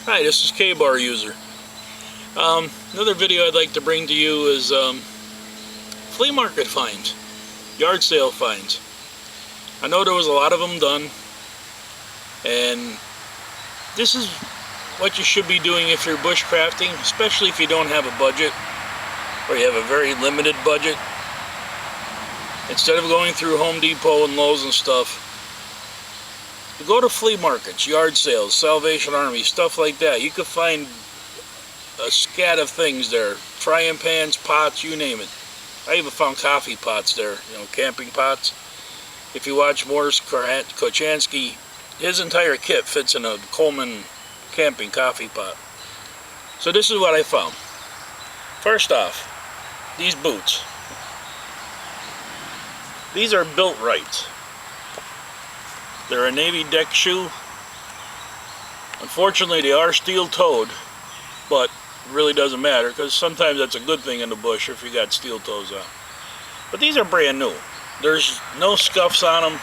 Hi, this is K-Bar User. Another video I'd like to bring to you is flea market finds, yard sale finds. I know there was a lot of them done, and this is what you should be doing if you're bushcrafting, especially if you don't have a budget or you have a very limited budget. Instead of going through Home Depot and Lowe's and stuff, you go to flea markets, yard sales, Salvation Army, stuff like that. You could find a scat of things there. Frying pans, pots, you name it. I even found coffee pots there, camping pots. If you watch Morris Kochanski, his entire kit fits in a Coleman camping coffee pot. So this is what I found. First off, these boots. These are built right. They're a Navy deck shoe. Unfortunately, they are steel-toed, but it really doesn't matter because sometimes that's a good thing in the bush if you got steel toes on. But these are brand new. There's no scuffs on them.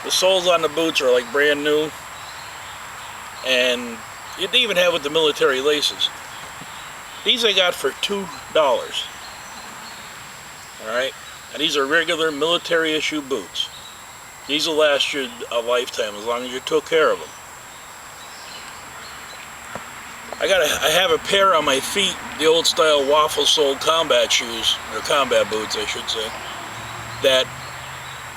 The soles on the boots are like brand new, and you even have with the military laces. These I got for $2. Alright, and these are regular military issue boots. These will last you a lifetime as long as you took care of them. I have a pair on my feet, the old style waffle sole combat shoes, or combat boots I should say, that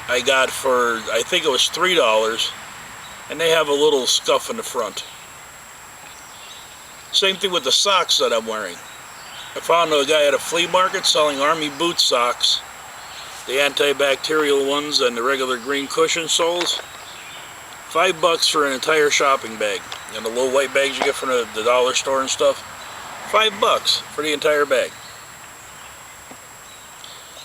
I got for, I think it was $3, and they have a little scuff in the front. Same thing with the socks that I'm wearing. I found a guy at a flea market selling Army boot socks, the antibacterial ones and the regular green cushion soles. $5 for an entire shopping bag. And the little white bags you get from the dollar store and stuff. $5 for the entire bag.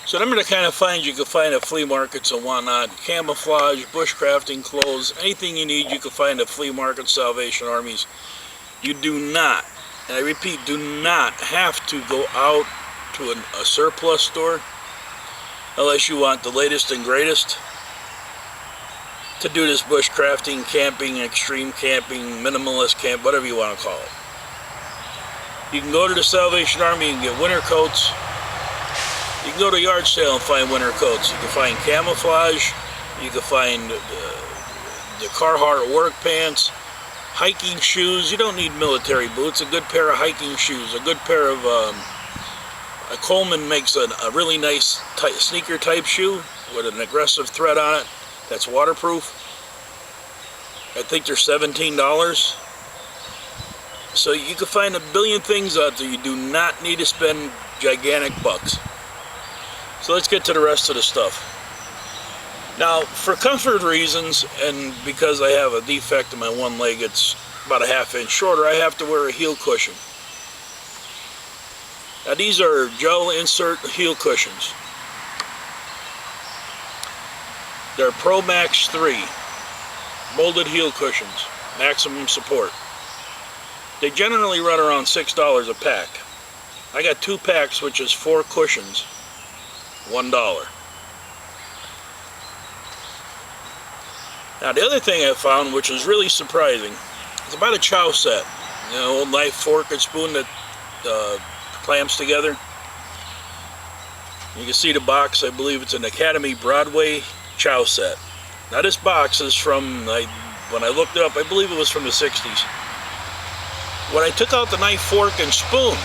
So them are the kind of finds you can find at flea markets and whatnot. Camouflage, bushcrafting clothes, anything you need you can find at flea markets, Salvation Armies. You do not, and I repeat, do not have to go out to a surplus store unless you want the latest and greatest to do this bushcrafting, camping, extreme camping, minimalist camp, whatever you want to call it. You can go to the Salvation Army and get winter coats. You can go to a yard sale and find winter coats. You can find camouflage. You can find the Carhartt work pants, hiking shoes. You don't need military boots. A good pair of hiking shoes, a good pair of Coleman makes a really nice sneaker type shoe with an aggressive thread on it that's waterproof. I think they're $17. So you can find a billion things out there. You do not need to spend gigantic bucks. So let's get to the rest of the stuff. Now, for comfort reasons, and because I have a defect in my one leg, it's about a ½ inch shorter, I have to wear a heel cushion. Now these are gel insert heel cushions. They're Pro Max 3 molded heel cushions, maximum support. They generally run around $6 a pack. I got 2 packs, which is 4 cushions, $1. Now the other thing I found, which was really surprising, is about a chow set. Old knife, fork, and spoon that clamps together. You can see the box. I believe it's an Academy Broadway chow set. Now this box is from, when I looked it up, I believe it was from the 60s. When I took out the knife, fork, and spoon,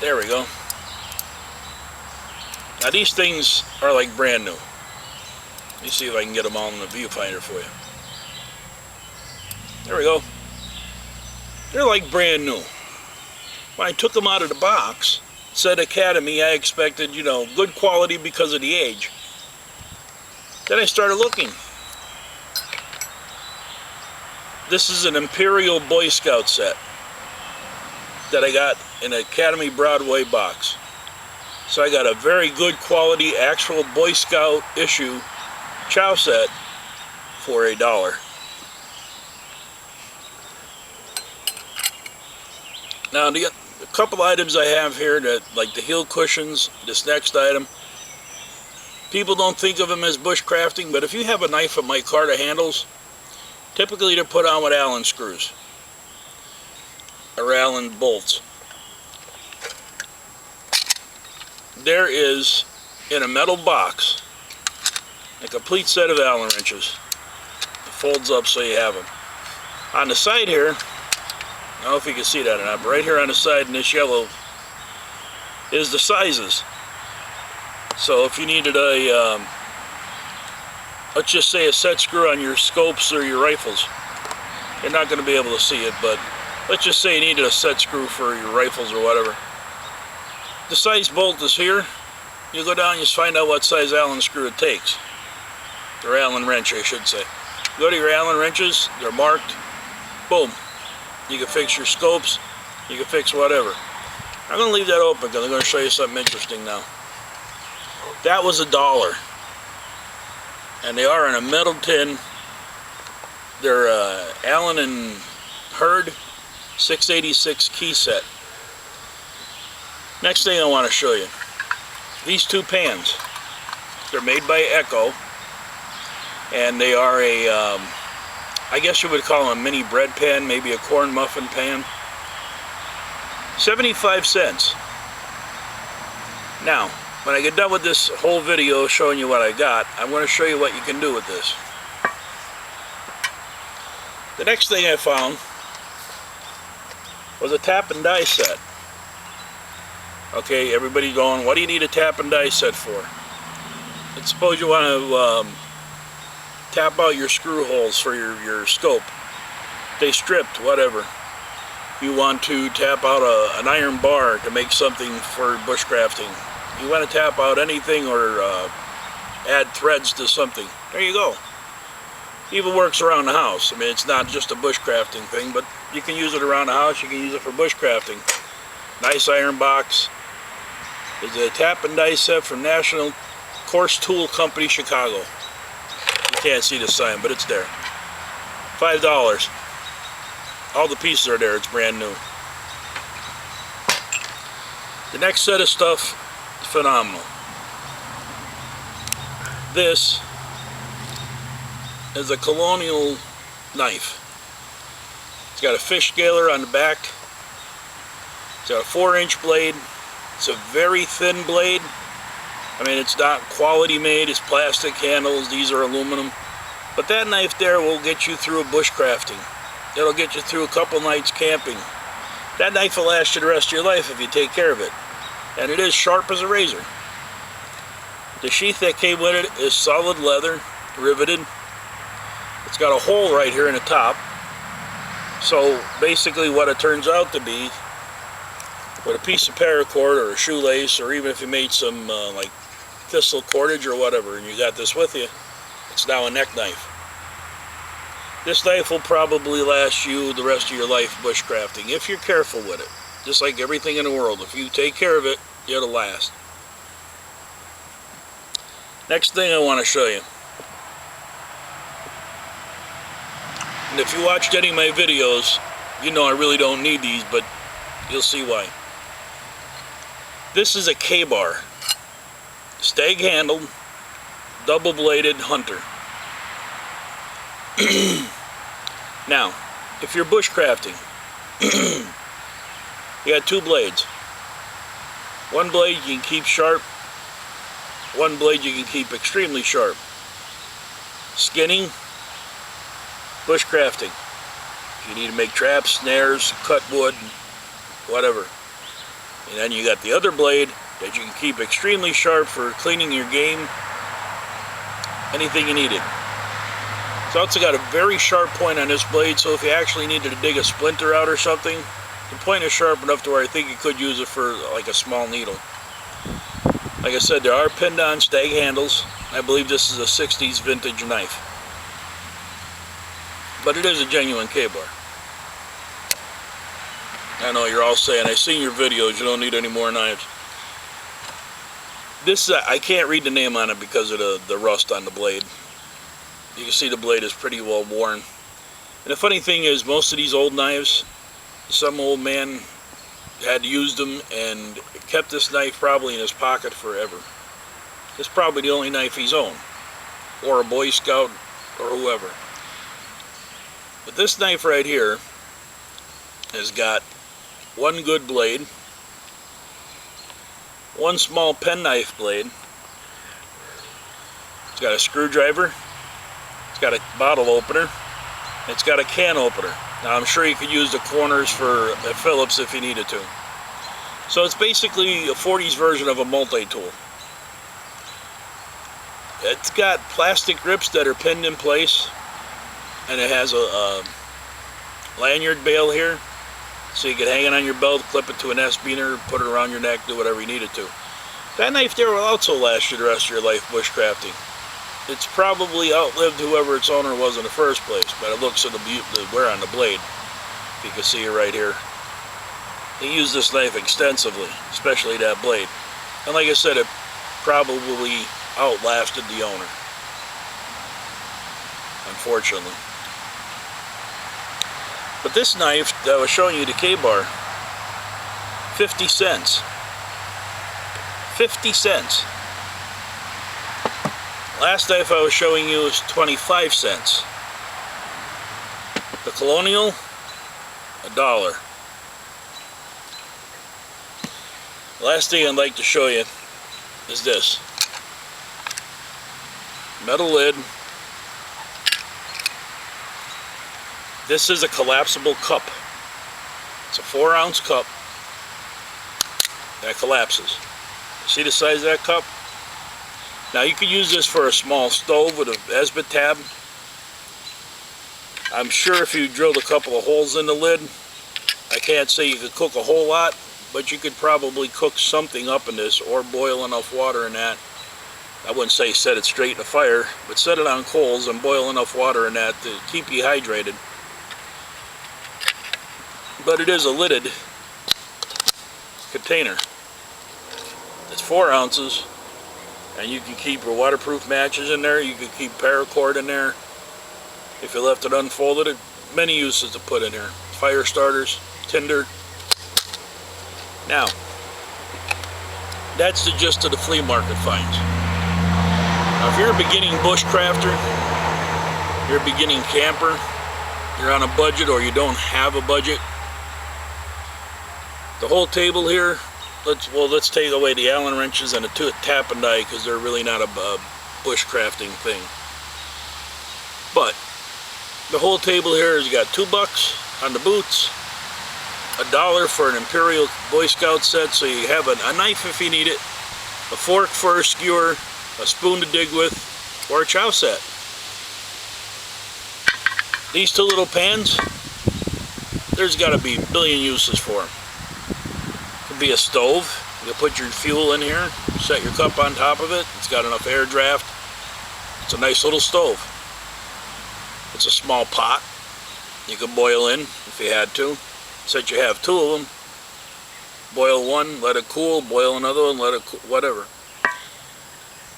there we go. Now these things are like brand new. Let me see if I can get them all in the viewfinder for you. There we go. They're like brand new. When I took them out of the box, said Academy, I expected, good quality because of the age. Then I started looking. This is an Imperial Boy Scout set that I got in an Academy Broadway box. So I got a very good quality actual Boy Scout issue chow set for $1. Now the couple items I have here, that like the heel cushions, this next item, People don't think of them as bushcrafting, but if you have a knife with micarta handles, typically they're put on with Allen screws or Allen bolts. There is, in a metal box, a complete set of Allen wrenches. It folds up so you have them. On the side here, I don't know if you can see that or not, but right here on the side in this yellow is the sizes. So if you needed a, let's just say a set screw on your scopes or your rifles, you're not going to be able to see it, but let's just say you needed a set screw for your rifles or whatever. The size bolt is here. You go down, you find out what size Allen screw it takes. Or Allen wrench, I should say. Go to your Allen wrenches, they're marked. Boom. You can fix your scopes, you can fix whatever. I'm going to leave that open because I'm going to show you something interesting now. That was $1. And they are in a metal tin. They're Allen and Hurd 686 key set. Next thing I want to show you. These two pans. They're made by Echo. And they are a, I guess you would call them a mini bread pan, maybe a corn muffin pan. 75 cents. Now, when I get done with this whole video showing you what I got, I'm going to show you what you can do with this. The next thing I found was a tap and die set. Okay, everybody going, what do you need a tap and die set for? Let's suppose you want to tap out your screw holes for your scope. They stripped, whatever. You want to tap out an iron bar to make something for bushcrafting. You want to tap out anything or add threads to something. There you go. Even works around the house. I mean, it's not just a bushcrafting thing, but you can use it around the house. You can use it for bushcrafting. Nice iron box. It's a tap and die set from National Course Tool Company, Chicago. You can't see the sign, but it's there. $5. All the pieces are there. It's brand new. The next set of stuff is phenomenal. This is a colonial knife. It's got a fish scaler on the back. It's got a 4-inch blade. It's a very thin blade. I mean, it's not quality made. It's plastic handles. These are aluminum. But that knife there will get you through a bushcrafting. It'll get you through a couple nights camping. That knife will last you the rest of your life if you take care of it. And it is sharp as a razor. The sheath that came with it is solid leather, riveted. It's got a hole right here in the top. So basically what it turns out to be, with a piece of paracord or a shoelace, or even if you made some like thistle cordage or whatever, and you got this with you, it's now a neck knife. This knife will probably last you the rest of your life bushcrafting, if you're careful with it. Just like everything in the world, if you take care of it, it'll last. Next thing I want to show you. And if you watched any of my videos, you know I really don't need these, but you'll see why. This is a K-bar. Stag handled, double bladed hunter. Now, if you're bushcrafting, you got two blades. One blade you can keep sharp, one blade you can keep extremely sharp. Skinning, bushcrafting. If you need to make traps, snares, cut wood, whatever. And then you got the other blade that you can keep extremely sharp for cleaning your game, anything you needed. It's also got a very sharp point on this blade, so if you actually needed to dig a splinter out or something, the point is sharp enough to where I think you could use it for like a small needle. Like I said, there are pinned on stag handles. I believe this is a 60s vintage knife. But it is a genuine K-bar. I know you're all saying, I've seen your videos, you don't need any more knives. This, I can't read the name on it because of the rust on the blade. You can see the blade is pretty well worn. And the funny thing is, most of these old knives, some old man had used them and kept this knife probably in his pocket forever. It's probably the only knife he's owned, or a Boy Scout, or whoever. But this knife right here has got one good blade, one small penknife blade. It's got a screwdriver, it's got a bottle opener, it's got a can opener. Now I'm sure you could use the corners for a Phillips if you needed to. So it's basically a 40s version of a multi-tool. It's got plastic grips that are pinned in place, and it has a lanyard bail here, so you can hang it on your belt, clip it to an S-beaner, put it around your neck, do whatever you needed to. That knife there will also last you the rest of your life bushcrafting. It's probably outlived whoever its owner was in the first place, by the looks of the wear on the blade. If you can see it right here. They use this knife extensively, especially that blade. And like I said, it probably outlasted the owner, unfortunately. But this knife that I was showing you, the K-bar, 50 cents. 50 cents. Last knife I was showing you is 25 cents. The Colonial, $1. Last thing I'd like to show you is this. Metal lid. This is a collapsible cup. It's a 4-ounce cup that collapses. See the size of that cup? Now you could use this for a small stove with a Esbit tab. I'm sure if you drilled a couple of holes in the lid, I can't say you could cook a whole lot, but you could probably cook something up in this, or boil enough water in that. I wouldn't say set it straight in the fire, but set it on coals and boil enough water in that to keep you hydrated. But it is a lidded container. It's 4 ounces, and you can keep your waterproof matches in there. You can keep paracord in there. If you left it unfolded, many uses to put in here. Fire starters, tinder. Now, that's the gist of the flea market finds. Now, if you're a beginning bushcrafter, you're a beginning camper, you're on a budget or you don't have a budget, the whole table here, let's take away the Allen wrenches and the tap and die, because they're really not a bushcrafting thing. But the whole table here has got $2 on the boots, $1 for an Imperial Boy Scout set, so you have a knife if you need it, a fork for a skewer, a spoon to dig with, or a chow set. These 2 little pans, there's got to be a billion uses for them. Could be a stove. You put your fuel in here, set your cup on top of it. It's got enough air draft. It's a nice little stove. It's a small pot you could boil in if you had to. Set you have 2 of them. Boil one, let it cool. Boil another one, let it cool. Whatever.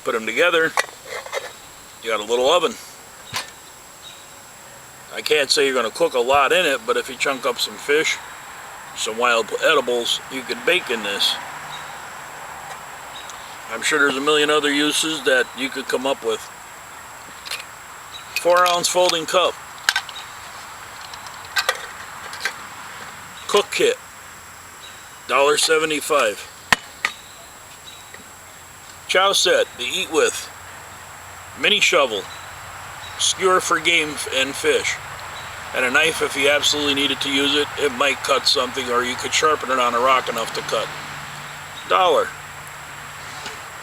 Put them together. You got a little oven. I can't say you're going to cook a lot in it, but if you chunk up some fish, some wild edibles, you could bake in this. I'm sure there's a million other uses that you could come up with. 4-ounce folding cup. Cook kit, $1.75. Chow set to eat with. Mini shovel. Skewer for game and fish. And a knife if you absolutely needed to use it. It might cut something, or you could sharpen it on a rock enough to cut. $1.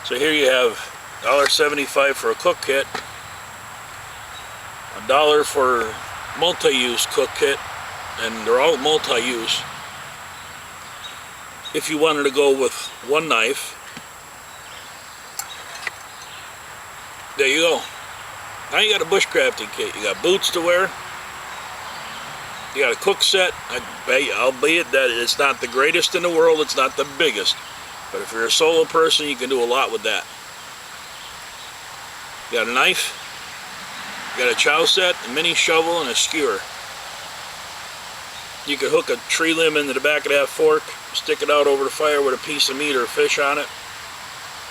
So here you have $1.75 for a cook kit. $1 for multi-use cook kit. And they're all multi-use. If you wanted to go with one knife, there you go. Now you got a bushcrafting kit. You got boots to wear. You got a cook set. Albeit that it's not the greatest in the world, it's not the biggest. But if you're a solo person, you can do a lot with that. You got a knife. You got a chow set, a mini shovel, and a skewer. You could hook a tree limb into the back of that fork, stick it out over the fire with a piece of meat or fish on it.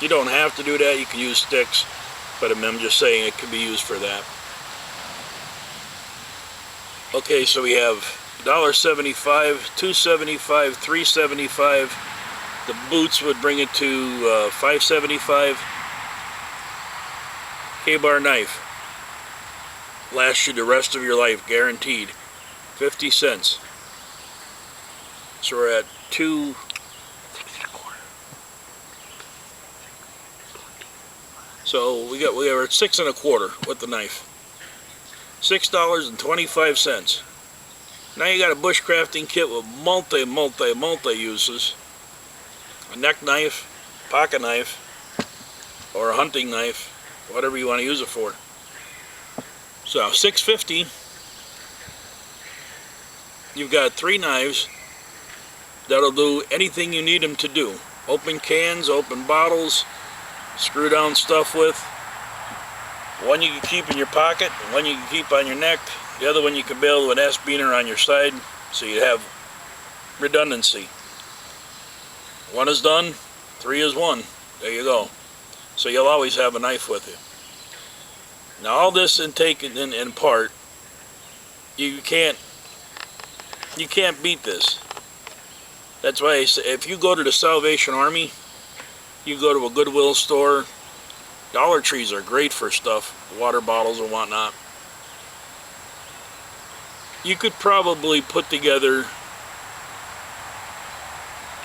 You don't have to do that. You can use sticks, but I'm just saying it can be used for that. Okay, so we have $1.75, $2.75, $3.75. The boots would bring it to $5.75. K-bar knife. Lasts you the rest of your life, guaranteed. 50 cents. So we're at 2. So we're at 6 1/4 with the knife. $6.25. Now you got a bushcrafting kit with multi uses. A neck knife, pocket knife, or a hunting knife, whatever you want to use it for. So $6.50. You've got 3 knives that'll do anything you need them to do. Open cans, open bottles, screw down stuff with. One you can keep in your pocket, one you can keep on your neck. The other one you can bail with an S-beaner on your side, so you have redundancy. 1 is done, 3 is 1. There you go. So you'll always have a knife with you. Now all this in part, you can't beat this. That's why I say, if you go to the Salvation Army, you go to a Goodwill store, Dollar Trees are great for stuff, water bottles and whatnot. You could probably put together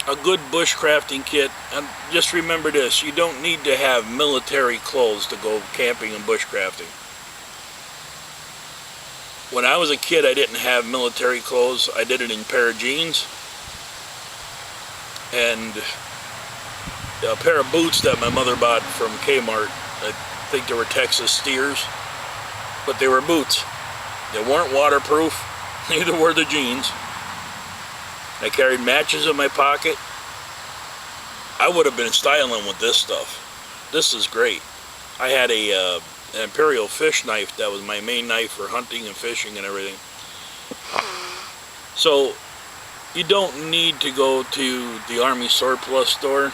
a good bushcrafting kit. And just remember this, you don't need to have military clothes to go camping and bushcrafting. When I was a kid, I didn't have military clothes. I did it in a pair of jeans and a pair of boots that my mother bought from Kmart. I think they were Texas Steers, but they were boots. They weren't waterproof, neither were the jeans. I carried matches in my pocket. I would have been styling with this stuff. This is great. I had an imperial fish knife that was my main knife for hunting and fishing and everything. So you don't need to go to the Army surplus store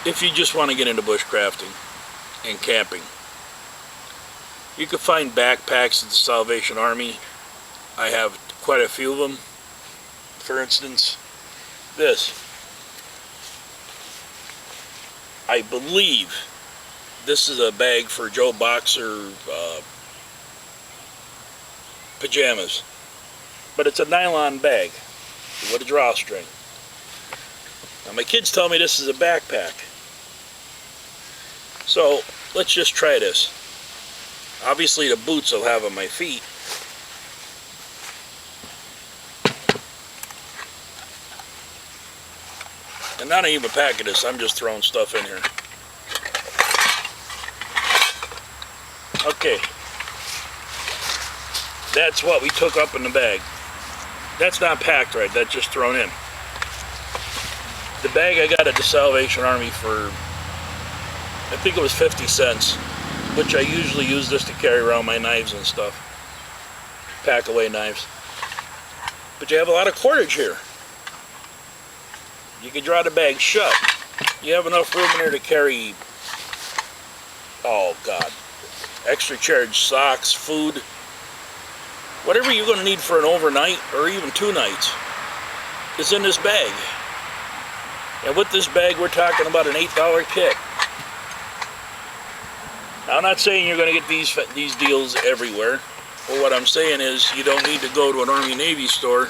if you just want to get into bushcrafting and camping. You can find backpacks at the Salvation Army. I have quite a few of them. For instance, this. I believe this is a bag for Joe Boxer pajamas. But it's a nylon bag with a drawstring. Now my kids tell me this is a backpack. So let's just try this. Obviously the boots I'll have on my feet. And not even packing this, I'm just throwing stuff in here. Okay. That's what we took up in the bag. That's not packed right, that's just thrown in. The bag I got at the Salvation Army for, I think it was 50 cents, which I usually use this to carry around my knives and stuff. Pack away knives. But you have a lot of cordage here. You can draw the bag shut. You have enough room in there to carry, oh God, extra charge socks, food, whatever you're going to need for an overnight or even 2 nights is in this bag. And with this bag, we're talking about an $8 kit. Now, I'm not saying you're going to get these deals everywhere, but what I'm saying is you don't need to go to an Army-Navy store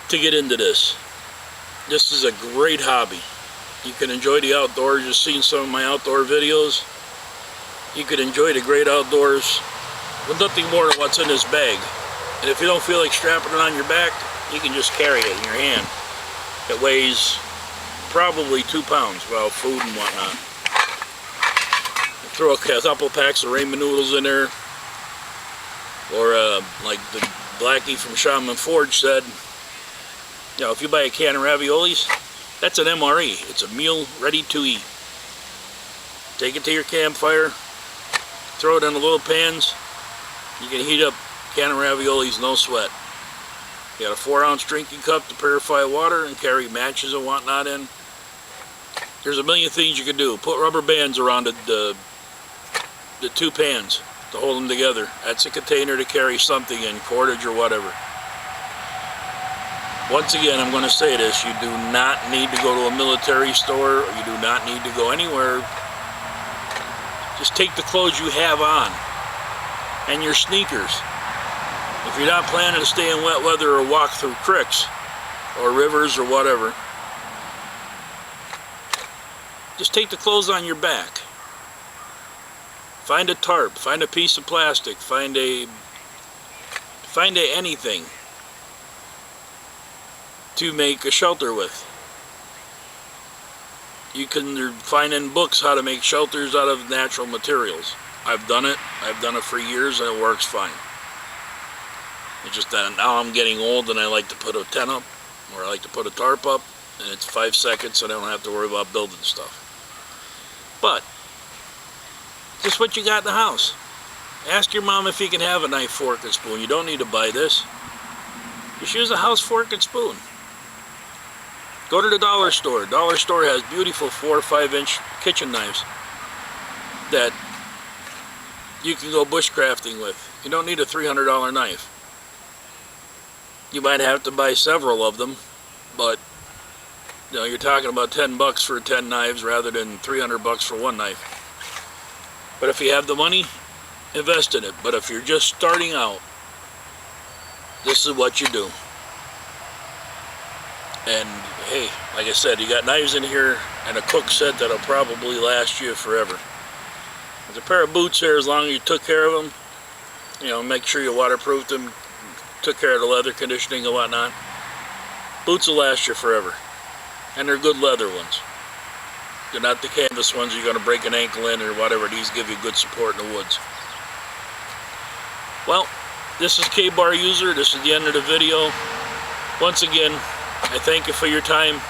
to get into this. This is a great hobby. You can enjoy the outdoors. You've seen some of my outdoor videos. You can enjoy the great outdoors with nothing more than what's in this bag. And if you don't feel like strapping it on your back, you can just carry it in your hand. It weighs probably 2 pounds, well, food and whatnot. Throw a couple packs of ramen noodles in there, or like the Blackie from Shaman Forge said, you know, if you buy a can of raviolis, that's an MRE. It's a meal ready to eat. Take it to your campfire, throw it in the little pans. You can heat up a can of raviolis, no sweat. You got a 4-ounce drinking cup to purify water and carry matches and whatnot in. There's a million things you can do. Put rubber bands around the two pans to hold them together. That's a container to carry something in, cordage or whatever. Once again, I'm going to say this, you do not need to go to a military store, or you do not need to go anywhere. Just take the clothes you have on, and your sneakers. If you're not planning to stay in wet weather or walk through creeks, or rivers or whatever, just take the clothes on your back. Find a tarp, find a piece of plastic, find a anything to make a shelter with. You can find in books how to make shelters out of natural materials. I've done it for years, and it works fine. It's just that now I'm getting old and I like to put a tent up, or I like to put a tarp up, and it's 5 seconds and I don't have to worry about building stuff. But just what you got in the house. Ask your mom if you can have a knife, fork, and spoon. You don't need to buy this. Just use a house fork and spoon. Go to the dollar store. Dollar store has beautiful 4 or 5 inch kitchen knives that you can go bushcrafting with. You don't need a $300 knife. You might have to buy several of them, but you know, you're talking about 10 bucks for 10 knives rather than 300 bucks for one knife. But if you have the money, invest in it. But if you're just starting out, this is what you do. And hey, like I said, you got knives in here and a cook set that'll probably last you forever. There's a pair of boots here, as long as you took care of them. You know, make sure you waterproofed them, took care of the leather conditioning and whatnot. Boots will last you forever. And they're good leather ones. They're not the canvas ones you're going to break an ankle in or whatever. These give you good support in the woods. Well, this is K-Bar User. This is the end of the video. Once again, I thank you for your time.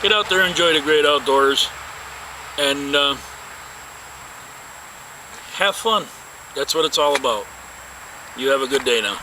Get out there and enjoy the great outdoors. And have fun. That's what it's all about. You have a good day now.